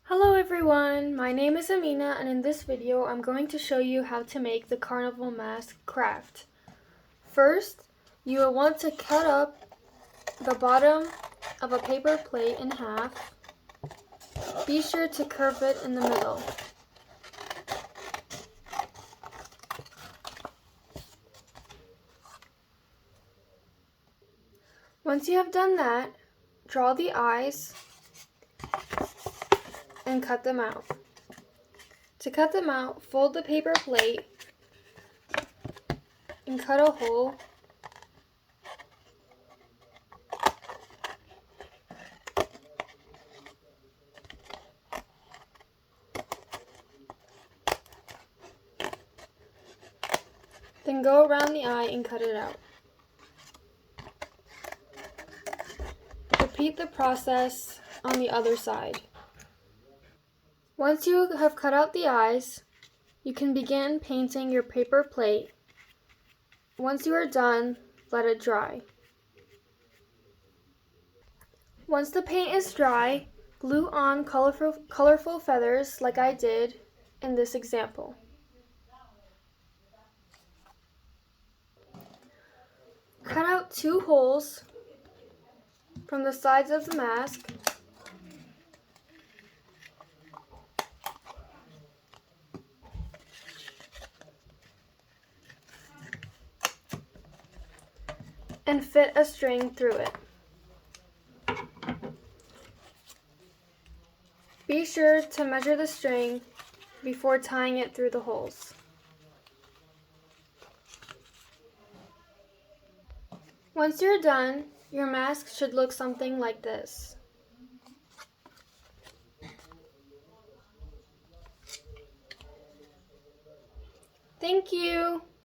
Hello everyone, my name is Ameena, and in this video I'm going to show you how to make the carnival mask craft. First, you will want to cut up the bottom of a paper plate in half. Be sure to curve it in the middle. Once you have done that, draw the eyes and cut them out. To cut them out, fold the paper plate and cut a hole . Then go around the eye and cut it out. Repeat the process on the other side. Once you have cut out the eyes, you can begin painting your paper plate. Once you are done, let it dry. Once the paint is dry, glue on colorful feathers like I did in this example. Cut out 2 holes from the sides of the mask . And fit a string through it. Be sure to measure the string before tying it through the holes. Once you're done, your mask should look something like this. Thank you!